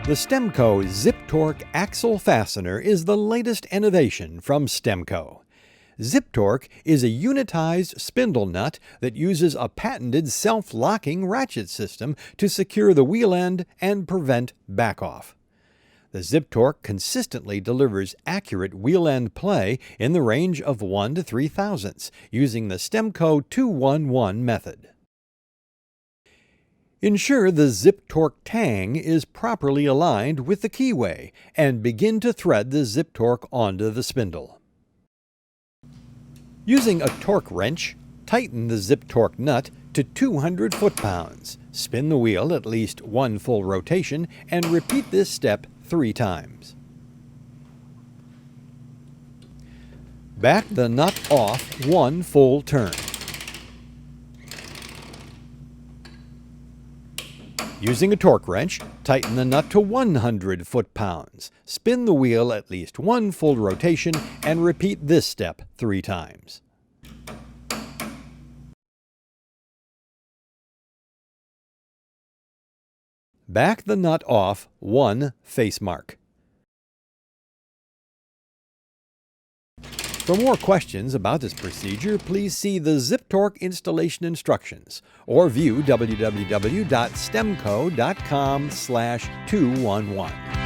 The STEMCO-Zip Torq axle fastener is the latest innovation from STEMCO. Zip Torq is a unitized spindle nut that uses a patented self-locking ratchet system to secure the wheel end and prevent back-off. The Zip Torq consistently delivers accurate wheel end play in the range of 1 to 3 thousandths using the STEMCO 2-1-1 method. Ensure the Zip Torq tang is properly aligned with the keyway and begin to thread the Zip Torq onto the spindle. Using a torque wrench, tighten the Zip Torq nut to 200 foot-pounds. Spin the wheel at least 1 full rotation and repeat this step 3 times. Back the nut off 1 full turn. Using a torque wrench, tighten the nut to 100 foot-pounds. Spin the wheel at least 1 full rotation and repeat this step 3 times. Back the nut off 1 face mark. For more questions about this procedure, please see the Zip Torq installation instructions or view www.stemco.com/211.